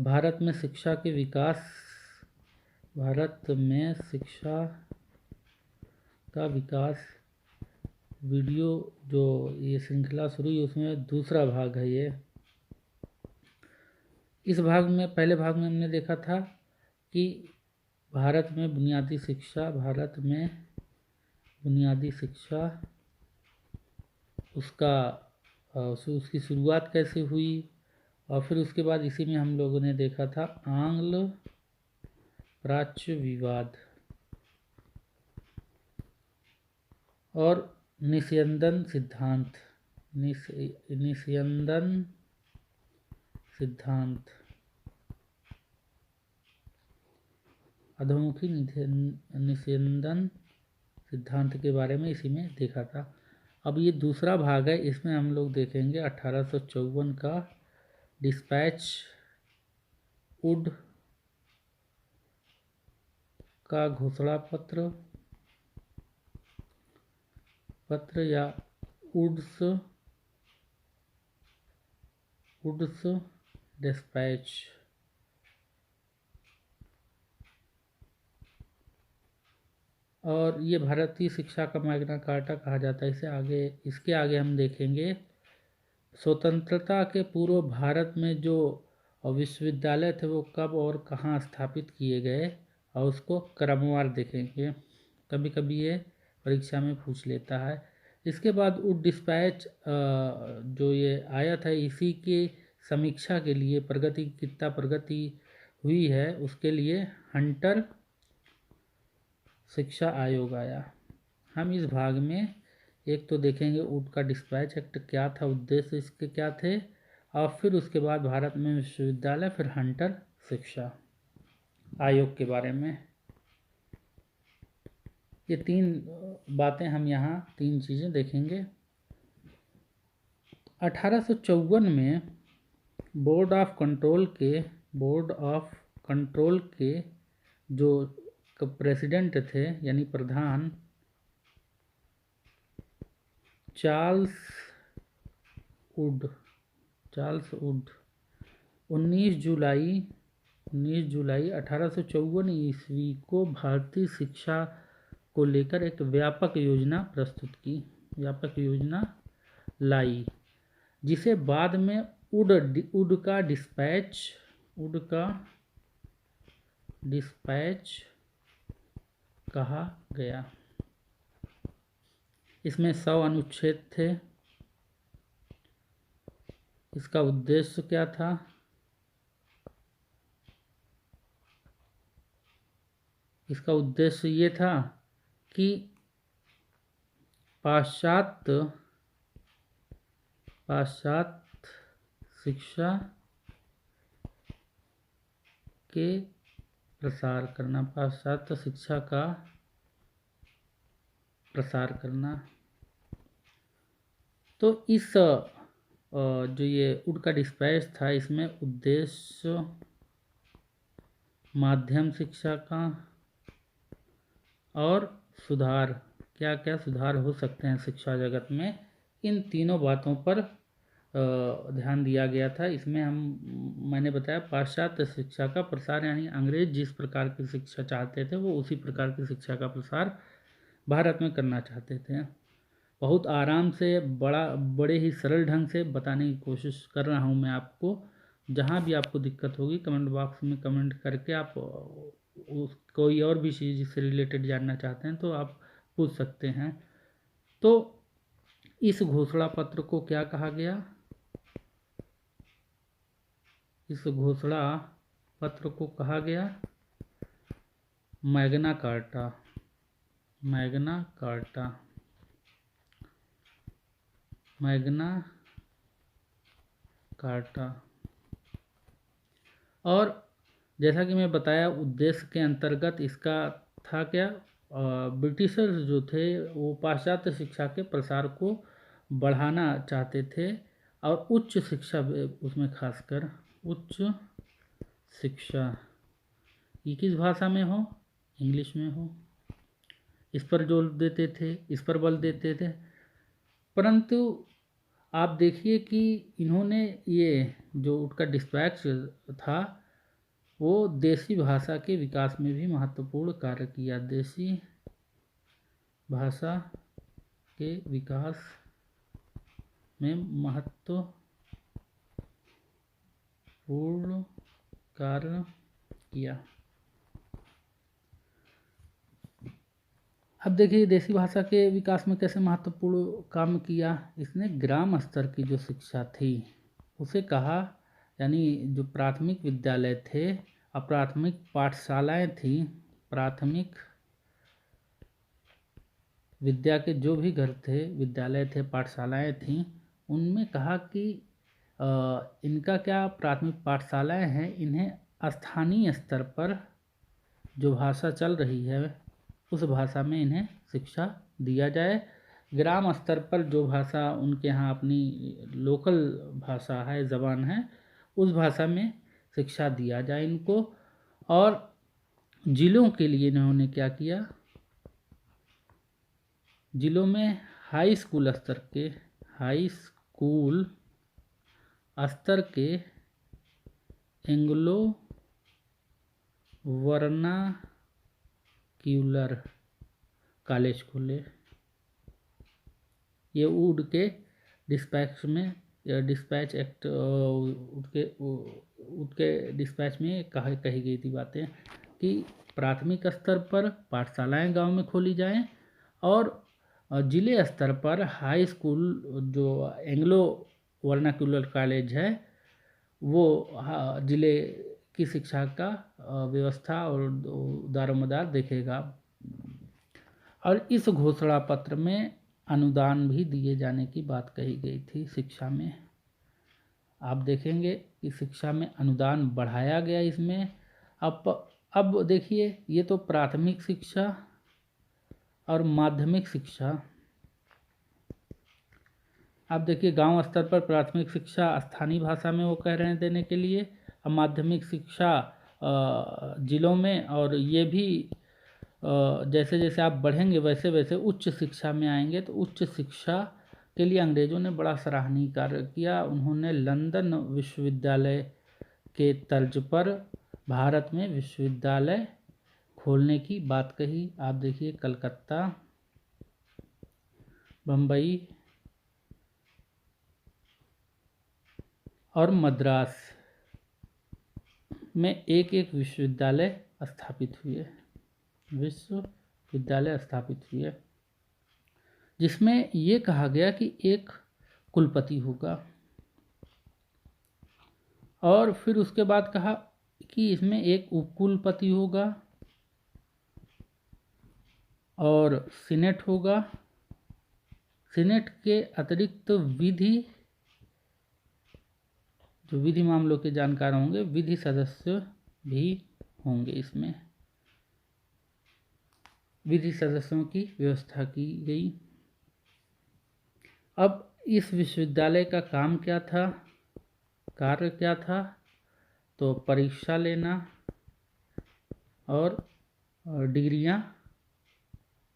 भारत में शिक्षा के विकास, भारत में शिक्षा का विकास वीडियो जो ये श्रृंखला शुरू हुई उसमें दूसरा भाग है ये। इस भाग में, पहले भाग में हमने देखा था कि भारत में बुनियादी शिक्षा, भारत में बुनियादी शिक्षा उसकी शुरुआत कैसे हुई, और फिर उसके बाद इसी में हम लोगों ने देखा था आंग्ल प्राच्य विवाद और निस्यंदन सिद्धांत, निस्यंदन सिद्धांत, अधोमुखी निस्यंदन सिद्धांत के बारे में इसी में देखा था। अब ये दूसरा भाग है, इसमें हम लोग देखेंगे 1854 का डिस्पैच वुड का घोषणा पत्र या वुड्स डिस्पैच। और ये भारतीय शिक्षा का मैग्ना कार्टा कहा जाता है। इसके आगे हम देखेंगे स्वतंत्रता के पूर्व भारत में जो विश्वविद्यालय थे वो कब और कहाँ स्थापित किए गए, और उसको क्रमवार देखेंगे। कभी कभी ये परीक्षा में पूछ लेता है। इसके बाद वुड डिस्पैच जो ये आया था, इसी के समीक्षा के लिए कितना प्रगति हुई है उसके लिए हंटर शिक्षा आयोग आया। हम इस भाग में एक तो देखेंगे वुड का डिस्पैच एक्ट क्या था, उद्देश्य इसके क्या थे, और फिर उसके बाद भारत में विश्वविद्यालय, फिर हंटर शिक्षा आयोग के बारे में। ये तीन बातें हम यहाँ, तीन चीज़ें देखेंगे। 1854 में बोर्ड ऑफ कंट्रोल के जो प्रेसिडेंट थे यानी प्रधान चार्ल्स वुड 19 जुलाई 1854 ईस्वी को भारतीय शिक्षा को लेकर एक व्यापक योजना लाई, जिसे बाद में वुड का डिस्पैच कहा गया। इसमें 100 अनुच्छेद थे। इसका उद्देश्य क्या था? इसका उद्देश्य ये था कि पाश्चात्य शिक्षा के प्रसार करना, पाश्चात्य शिक्षा का प्रसार करना। तो इस जो ये वुड का डिस्पैच था, इसमें उद्देश्य माध्यम शिक्षा का और सुधार, क्या क्या सुधार हो सकते हैं शिक्षा जगत में, इन तीनों बातों पर ध्यान दिया गया था। इसमें मैंने बताया पाश्चात्य शिक्षा का प्रसार, यानी अंग्रेज जिस प्रकार की शिक्षा चाहते थे वो उसी प्रकार की शिक्षा का प्रसार भारत में करना चाहते थे। बहुत आराम से, बड़े ही सरल ढंग से बताने की कोशिश कर रहा हूँ मैं आपको। जहाँ भी आपको दिक्कत होगी कमेंट बॉक्स में कमेंट करके आप कोई और भी चीज़ से रिलेटेड जानना चाहते हैं तो आप पूछ सकते हैं। तो इस घोषणा पत्र को क्या कहा गया? इस घोषणा पत्र को कहा गया मैग्ना कार्टा। और जैसा कि मैं बताया, उद्देश्य के अंतर्गत इसका था क्या, ब्रिटिशर्स जो थे वो पाश्चात्य शिक्षा के प्रसार को बढ़ाना चाहते थे, और उच्च शिक्षा उसमें खासकर उच्च शिक्षा ये किस भाषा में हो, इंग्लिश में हो, इस पर जोर देते थे, इस पर बल देते थे। परंतु आप देखिए कि इन्होंने ये जो उनका डिस्पैच था वो देसी भाषा के विकास में भी महत्वपूर्ण कार्य किया। देसी भाषा के विकास में महत्वपूर्ण कार्य किया। अब देखिए देसी भाषा के विकास में कैसे महत्वपूर्ण काम किया। इसने ग्राम स्तर की जो शिक्षा थी उसे कहा, यानी जो प्राथमिक विद्यालय थे और प्राथमिक पाठशालाएं थी, प्राथमिक विद्या के जो भी घर थे, विद्यालय थे, पाठशालाएं थीं, उनमें कहा कि इनका क्या प्राथमिक पाठशालाएं हैं, इन्हें स्थानीय स्तर पर जो भाषा चल रही है उस भाषा में इन्हें शिक्षा दिया जाए। ग्राम स्तर पर जो भाषा उनके यहाँ अपनी लोकल भाषा है, ज़बान है, उस भाषा में शिक्षा दिया जाए इनको। और जिलों के लिए इन्होंने क्या किया, जिलों में हाई स्कूल स्तर के एंग्लो वर्नाक्यूलर कॉलेज खोले। ये वुड के डिस्पैच में, डिस्पैच एक्ट उसके डिस्पैच में कही गई थी बातें कि प्राथमिक स्तर पर पाठशालाएं गांव में खोली जाएं और जिले स्तर पर हाई स्कूल जो एंग्लो वर्नाक्यूलर कॉलेज है वो जिले की शिक्षा का व्यवस्था और दारोमदार देखेगा। और इस घोषणा पत्र में अनुदान भी दिए जाने की बात कही गई थी शिक्षा में। आप देखेंगे कि शिक्षा में अनुदान बढ़ाया गया इसमें। अब देखिए, ये तो प्राथमिक शिक्षा और माध्यमिक शिक्षा। आप देखिए गांव स्तर पर प्राथमिक शिक्षा स्थानीय भाषा में वो कह रहे हैं देने के लिए, और माध्यमिक शिक्षा जिलों में, और ये भी जैसे जैसे आप बढ़ेंगे वैसे वैसे उच्च शिक्षा में आएंगे। तो उच्च शिक्षा के लिए अंग्रेज़ों ने बड़ा सराहनीय कार्य किया। उन्होंने लंदन विश्वविद्यालय के तर्ज पर भारत में विश्वविद्यालय खोलने की बात कही। आप देखिए कलकत्ता, बम्बई और मद्रास में एक एक विश्वविद्यालय स्थापित हुए, जिसमें ये कहा गया कि एक कुलपति होगा। और फिर उसके बाद कहा कि इसमें एक उपकुलपति होगा और सीनेट होगा। सीनेट के अतिरिक्त विधि मामलों के जानकार होंगे, विधि सदस्य भी होंगे। इसमें विधि सदस्यों की व्यवस्था की गई। अब इस विश्वविद्यालय का काम क्या था, कार्य क्या था? तो परीक्षा लेना और डिग्रियां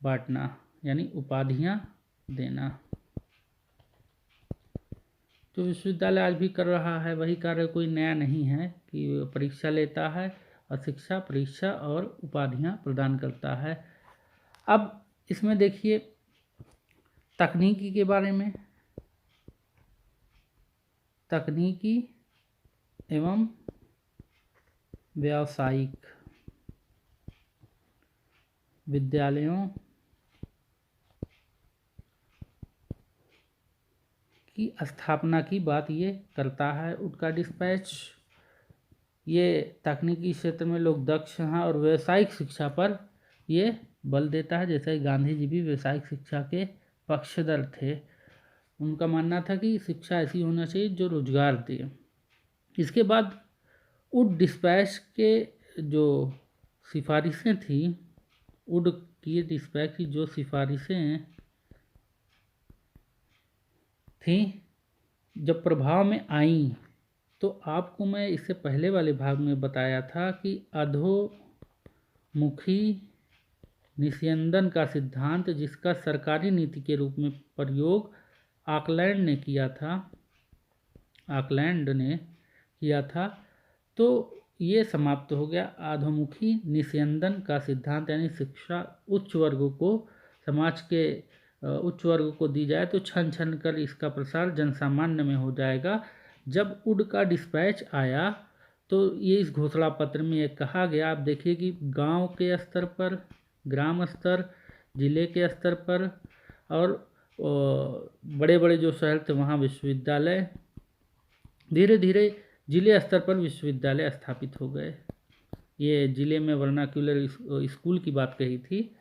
बांटना, यानी उपाधियां देना। जो विश्वविद्यालय आज भी कर रहा है वही कार्य, कोई नया नहीं है कि परीक्षा लेता है और शिक्षा, परीक्षा और उपाधियां प्रदान करता है। अब इसमें देखिए तकनीकी के बारे में, तकनीकी एवं व्यावसायिक विद्यालयों की स्थापना की बात ये करता है। उनका डिस्पैच ये तकनीकी क्षेत्र में लोग दक्ष हैं और व्यावसायिक शिक्षा पर ये बल देता है। जैसे गांधी जी भी व्यावसायिक शिक्षा के पक्षधर थे। उनका मानना था कि शिक्षा ऐसी होना चाहिए जो रोजगार दे। इसके बाद वुड डिस्पैच के जो सिफारिशें थी, वुड की डिस्पैच की जो सिफारिशें थी जब प्रभाव में आई, तो आपको मैं इससे पहले वाले भाग में बताया था कि अधोमुखी निस्यंदन का सिद्धांत, जिसका सरकारी नीति के रूप में प्रयोग ऑकलैंड ने किया था, तो ये समाप्त हो गया। अधोमुखी निस्यंदन का सिद्धांत, यानी शिक्षा उच्च वर्गों को, समाज के उच्च वर्ग को दी जाए तो छन छन कर इसका प्रसार जनसामान्य में हो जाएगा। जब वुड का डिस्पैच आया तो ये इस घोषणा पत्र में ये कहा गया, आप देखिए कि गांव के स्तर पर, ग्राम स्तर, जिले के स्तर पर और बड़े बड़े जो शहर थे वहाँ विश्वविद्यालय, धीरे धीरे जिले स्तर पर विश्वविद्यालय स्थापित हो गए। ये जिले में वर्नाक्यूलर स्कूल की बात कही थी।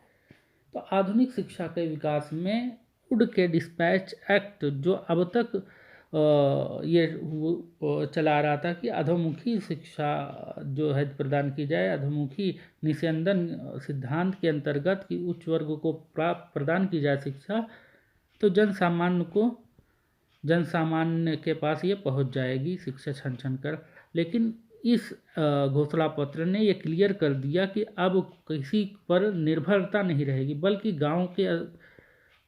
तो आधुनिक शिक्षा के विकास में वुड के डिस्पैच एक्ट, जो अब तक ये चला रहा था कि अधोमुखी शिक्षा जो है प्रदान की जाए, अधोमुखी निस्यंदन सिद्धांत के अंतर्गत कि उच्च वर्ग को प्रदान की जाए शिक्षा, तो जनसामान्य के पास ये पहुंच जाएगी शिक्षा छन छन कर। लेकिन इस घोषणा पत्र ने ये क्लियर कर दिया कि अब किसी पर निर्भरता नहीं रहेगी, बल्कि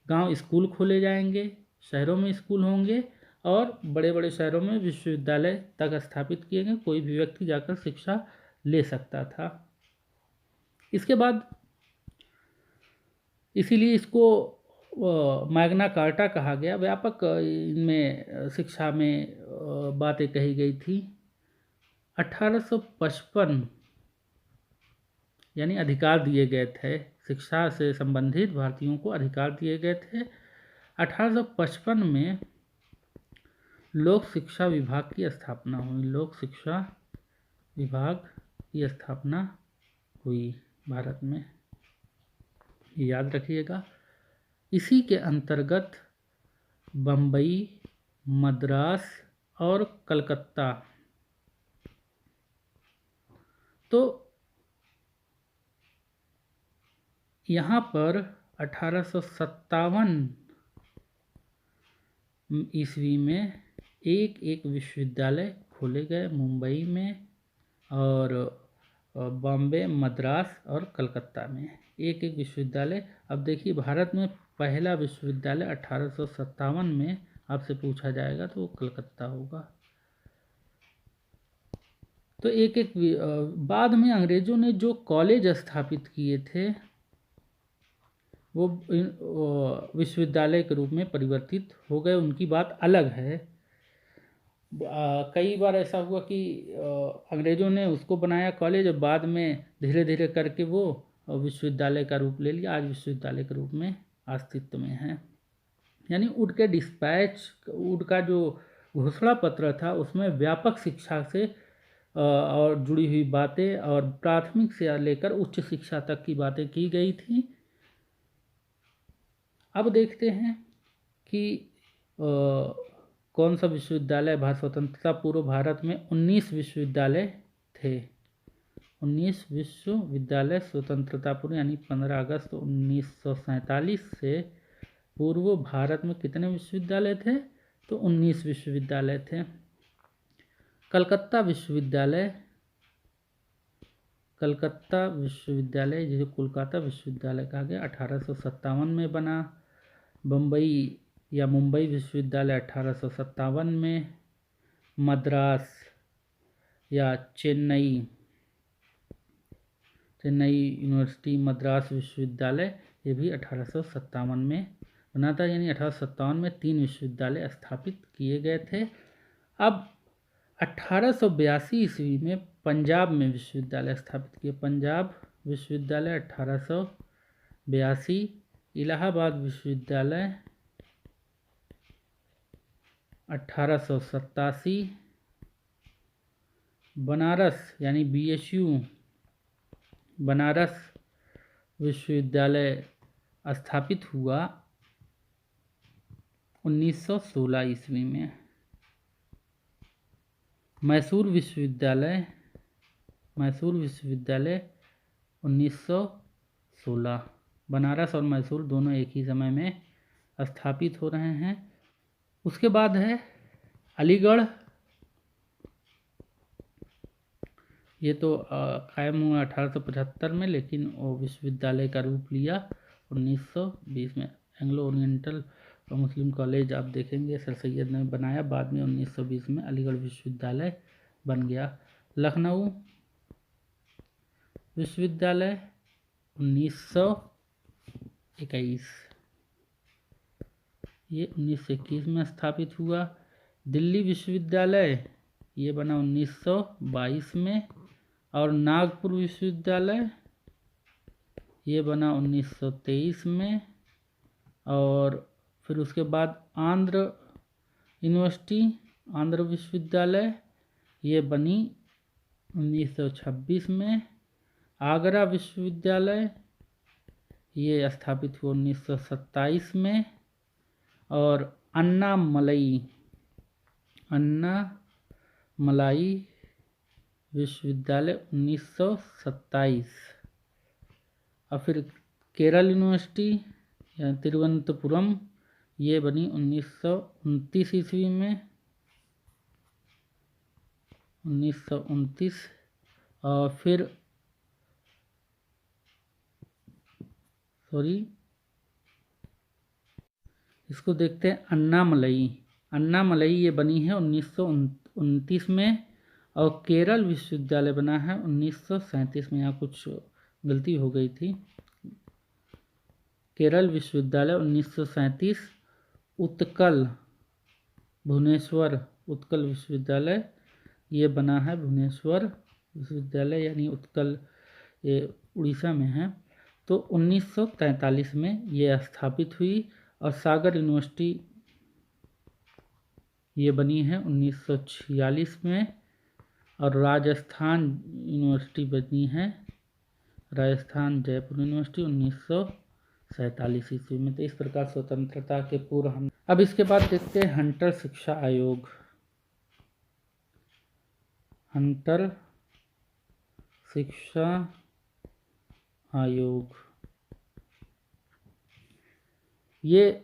गांव स्कूल खोले जाएंगे, शहरों में स्कूल होंगे और बड़े बड़े शहरों में विश्वविद्यालय तक स्थापित किए गए, कोई भी व्यक्ति जाकर शिक्षा ले सकता था। इसके बाद इसीलिए इसको मैग्ना कार्टा कहा गया। व्यापक इनमें शिक्षा में बातें कही गई थी। 1855 यानी अधिकार दिए गए थे, शिक्षा से संबंधित भारतीयों को अधिकार दिए गए थे। 1855 में लोक शिक्षा विभाग की स्थापना हुई। लोक शिक्षा विभाग की स्थापना हुई भारत में, याद रखिएगा। इसी के अंतर्गत बम्बई, मद्रास और कलकत्ता, तो यहाँ पर 1857 ईस्वी में एक एक विश्वविद्यालय खोले गए, मुंबई में और बॉम्बे, मद्रास और कलकत्ता में एक एक विश्वविद्यालय। अब देखिए भारत में पहला विश्वविद्यालय 1857 में आपसे पूछा जाएगा तो वो कलकत्ता होगा। तो एक एक बाद में अंग्रेजों ने जो कॉलेज स्थापित किए थे वो विश्वविद्यालय के रूप में परिवर्तित हो गए, उनकी बात अलग है। कई बार ऐसा हुआ कि अंग्रेजों ने उसको बनाया कॉलेज और बाद में धीरे धीरे करके वो विश्वविद्यालय का रूप ले लिया, आज विश्वविद्यालय के रूप में अस्तित्व में है। यानी वुड के डिस्पैच, वुड का जो घोषणा पत्र था उसमें व्यापक शिक्षा से और जुड़ी हुई बातें और प्राथमिक से लेकर उच्च शिक्षा तक की बातें की गई थी। अब देखते हैं कि कौन सा विश्वविद्यालय भारत स्वतंत्रता पूर्व भारत में 19 विश्वविद्यालय थे। 19 विश्वविद्यालय स्वतंत्रता पूर्व यानी 15 अगस्त 1947 से पूर्व भारत में कितने विश्वविद्यालय थे? तो 19 विश्वविद्यालय थे। कलकत्ता विश्वविद्यालय, जिसे कोलकाता विश्वविद्यालय कहा गया, 1857 में बना। बम्बई या मुंबई विश्वविद्यालय 1857 में। मद्रास या चेन्नई यूनिवर्सिटी मद्रास विश्वविद्यालय, ये भी 1857 में बना था। यानी 1857 में 3 विश्वविद्यालय स्थापित किए गए थे। अब 1882 ईस्वी में पंजाब में विश्वविद्यालय स्थापित किए। पंजाब विश्वविद्यालय 1882। इलाहाबाद विश्वविद्यालय 1887। बनारस यानी BSU बनारस विश्वविद्यालय स्थापित हुआ 1916 ईस्वी में। मैसूर विश्वविद्यालय 1916। बनारस और मैसूर दोनों एक ही समय में स्थापित हो रहे हैं। उसके बाद है अलीगढ़, ये तो कायम हुआ 1875 में, लेकिन वो विश्वविद्यालय का रूप लिया 1920 में। एंग्लो ओरिएंटल मुस्लिम कॉलेज आप देखेंगे सर सैयद ने बनाया, बाद में 1920 में अलीगढ़ विश्वविद्यालय बन गया। लखनऊ विश्वविद्यालय 1921, ये 1921 में स्थापित हुआ। दिल्ली विश्वविद्यालय ये बना 1922 में, और नागपुर विश्वविद्यालय ये बना 1923 में, और फिर उसके बाद आंध्र यूनिवर्सिटी, आंध्र विश्वविद्यालय ये बनी 1926 में। आगरा विश्वविद्यालय ये स्थापित हुआ 1927 में, और अन्नामलाई विश्वविद्यालय 1927। और फिर केरल यूनिवर्सिटी या तिरुवनंतपुरम ये बनी 1929 ईस्वी में, 1929। और फिर इसको देखते हैं अन्नामलई ये बनी है 1929 में, और केरल विश्वविद्यालय बना है 1937 में। यहाँ कुछ गलती हो गई थी। केरल विश्वविद्यालय 1937। भुवनेश्वर उत्कल विश्वविद्यालय ये बना है भुवनेश्वर विश्वविद्यालय, यानी उत्कल ये उड़ीसा में है, तो 1943 में ये स्थापित हुई। और सागर यूनिवर्सिटी ये बनी है 1946 में, और राजस्थान यूनिवर्सिटी बनी है, राजस्थान जयपुर यूनिवर्सिटी 1947 ईस्वी में। तो इस प्रकार स्वतंत्रता के पूर्व हम अब इसके बाद देखते हैं हंटर शिक्षा आयोग। हंटर शिक्षा आयोग ये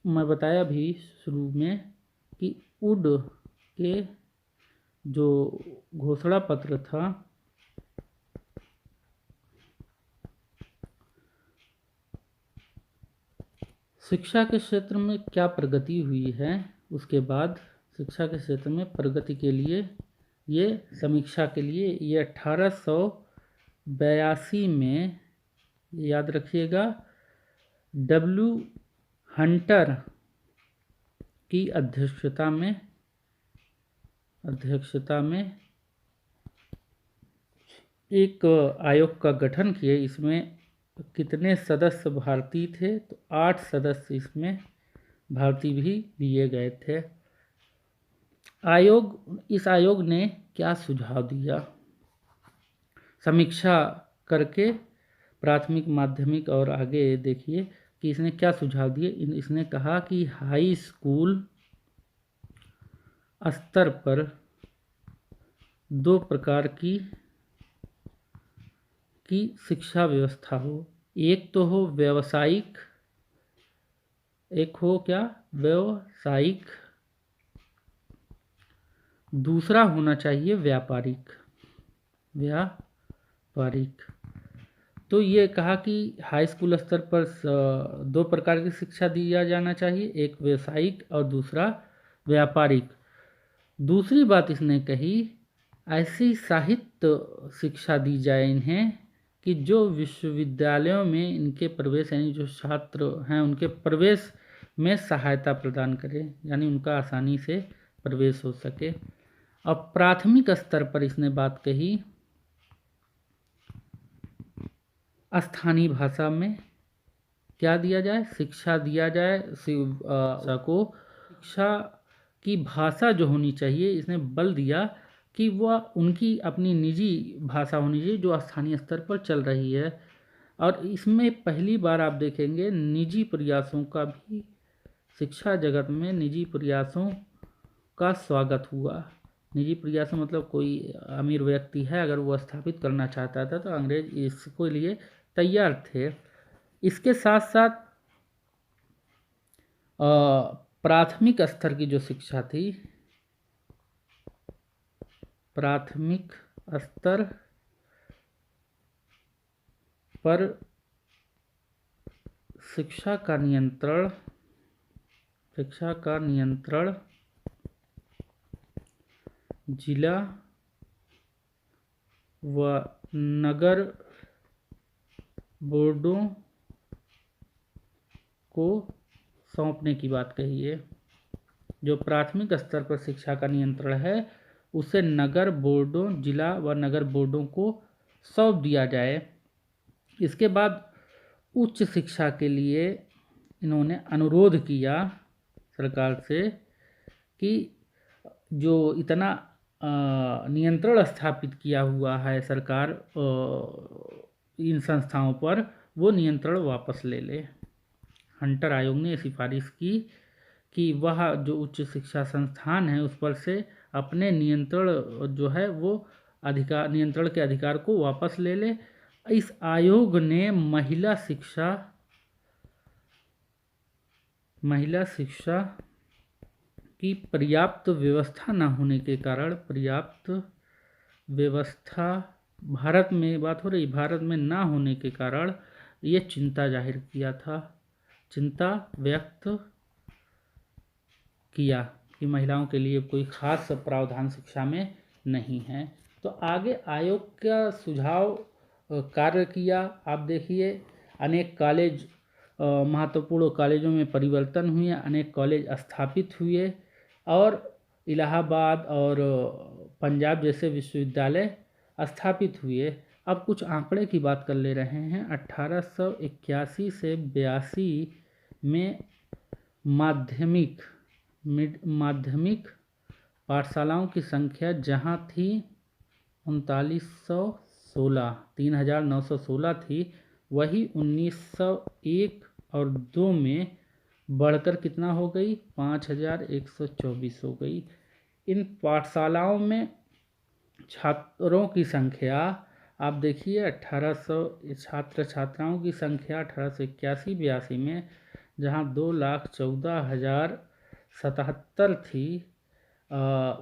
मैं बताया भी शुरू में कि वुड के जो घोषणा पत्र था शिक्षा के क्षेत्र में क्या प्रगति हुई है, उसके बाद शिक्षा के क्षेत्र में प्रगति के लिए ये समीक्षा के लिए ये 1882 में, याद रखिएगा, डब्ल्यू हंटर की अध्यक्षता में एक आयोग का गठन किए। इसमें कितने सदस्य भारतीय थे, तो 8 सदस्य इसमें भारतीय भी लिए गए थे। इस आयोग ने क्या सुझाव दिया, समीक्षा करके प्राथमिक, माध्यमिक और आगे देखिए कि इसने क्या सुझाव दिए। इसने कहा कि हाई स्कूल स्तर पर 2 प्रकार की शिक्षा व्यवस्था हो। एक तो हो व्यावसायिक, एक हो क्या व्यावसायिक, दूसरा होना चाहिए व्यापारिक। तो ये कहा कि हाई स्कूल स्तर पर 2 प्रकार की शिक्षा दिया जाना चाहिए, एक व्यावसायिक और दूसरा व्यापारिक। दूसरी बात इसने कही, ऐसी साहित्य शिक्षा दी जाए इन्हें कि जो विश्वविद्यालयों में इनके प्रवेश, यानी जो छात्र हैं उनके प्रवेश में सहायता प्रदान करे, यानी उनका आसानी से प्रवेश हो सके। अब प्राथमिक स्तर पर इसने बात कही, स्थानीय भाषा में क्या दिया जाए, शिक्षा दिया जाए। शिक्षा की भाषा जो होनी चाहिए, इसने बल दिया कि वह उनकी अपनी निजी भाषा होनी चाहिए जो स्थानीय स्तर पर चल रही है। और इसमें पहली बार आप देखेंगे निजी प्रयासों का भी, शिक्षा जगत में निजी प्रयासों का स्वागत हुआ। निजी प्रयासों मतलब कोई अमीर व्यक्ति है, अगर वो स्थापित करना चाहता था तो अंग्रेज इसको लिए तैयार थे। इसके साथ साथ प्राथमिक स्तर की जो शिक्षा थी, प्राथमिक स्तर पर शिक्षा का नियंत्रण जिला व नगर बोर्डों को सौंपने की बात कही है। जो प्राथमिक स्तर पर शिक्षा का नियंत्रण है उसे नगर बोर्डों, जिला व नगर बोर्डों को सौंप दिया जाए। इसके बाद उच्च शिक्षा के लिए इन्होंने अनुरोध किया सरकार से कि जो इतना नियंत्रण स्थापित किया हुआ है सरकार इन संस्थाओं पर, वो नियंत्रण वापस ले ले। हंटर आयोग ने सिफारिश की कि वह जो उच्च शिक्षा संस्थान है उस पर से अपने नियंत्रण जो है वो नियंत्रण के अधिकार को वापस ले ले। इस आयोग ने महिला शिक्षा की पर्याप्त व्यवस्था न होने के कारण, पर्याप्त व्यवस्था भारत में बात हो रही, भारत में ना होने के कारण ये चिंता जाहिर किया था, चिंता व्यक्त किया कि महिलाओं के लिए कोई खास प्रावधान शिक्षा में नहीं है। तो आगे आयोग का सुझाव कार्य किया। आप देखिए अनेक कॉलेज, महत्वपूर्ण कॉलेजों में परिवर्तन हुए, अनेक कॉलेज स्थापित हुए और इलाहाबाद और पंजाब जैसे विश्वविद्यालय स्थापित हुए। अब कुछ आंकड़े की बात कर ले रहे हैं। 1881 से 82 में माध्यमिक पाठशालाओं की संख्या जहां थी 3916 थी, वही 1901 और 2 में बढ़कर कितना हो गई, 5124 हो गई। इन पाठशालाओं में छात्रों की संख्या आप देखिए 1800 छात्र छात्राओं की संख्या 1881-82 में जहां 2,14,077 थी,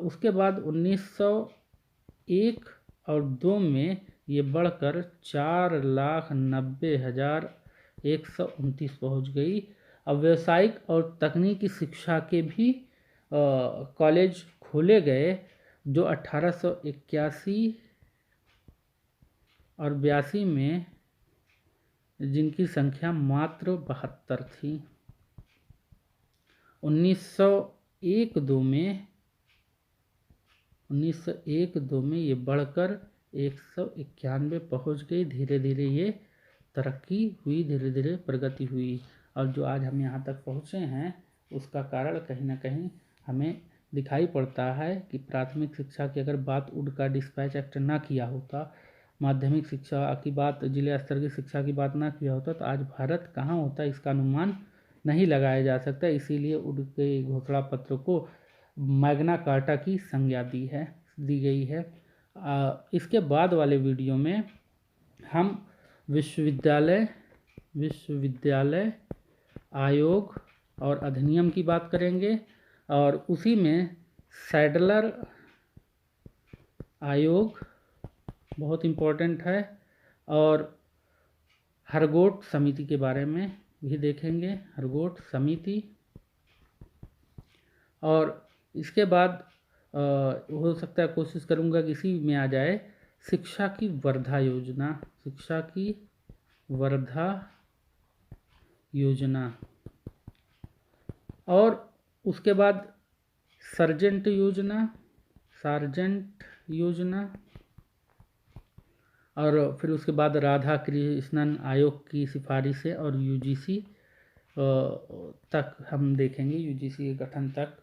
उसके बाद 1901 और 2 में ये बढ़कर 4,90,129 पहुँच गई। अब व्यावसायिक और तकनीकी शिक्षा के भी कॉलेज खोले गए जो 1881 और 82 में जिनकी संख्या मात्र 72 थी। 1901-2 में ये बढ़कर 191 पहुंच गई। धीरे धीरे ये तरक्की हुई, धीरे धीरे प्रगति हुई और जो आज हम यहाँ तक पहुँचे हैं उसका कारण कहीं ना कहीं हमें दिखाई पड़ता है कि प्राथमिक शिक्षा की अगर बात उड़का डिस्पैच एक्ट ना किया होता, माध्यमिक शिक्षा की बात, जिला स्तर की शिक्षा की बात ना किया होता तो आज भारत कहाँ होता इसका अनुमान नहीं लगाया जा सकता। इसीलिए वुड के घोषणा पत्र को मैग्ना कार्टा की संज्ञा दी गई है। इसके बाद वाले वीडियो में हम विश्वविद्यालय आयोग और अधिनियम की बात करेंगे और उसी में सैडलर आयोग बहुत इम्पोर्टेंट है और हरगोट समिति के बारे में भी देखेंगे, हरगोट समिति। और इसके बाद हो सकता है कोशिश करूंगा कि इसी में आ जाए शिक्षा की वर्धा योजना और उसके बाद सार्जेंट योजना और फिर उसके बाद राधा कृष्णन आयोग की सिफारिशें और यूजीसी तक हम देखेंगे, यूजीसी के गठन तक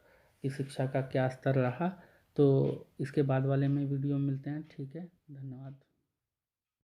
की शिक्षा का क्या स्तर रहा। तो इसके बाद वाले में वीडियो मिलते हैं। ठीक है, धन्यवाद।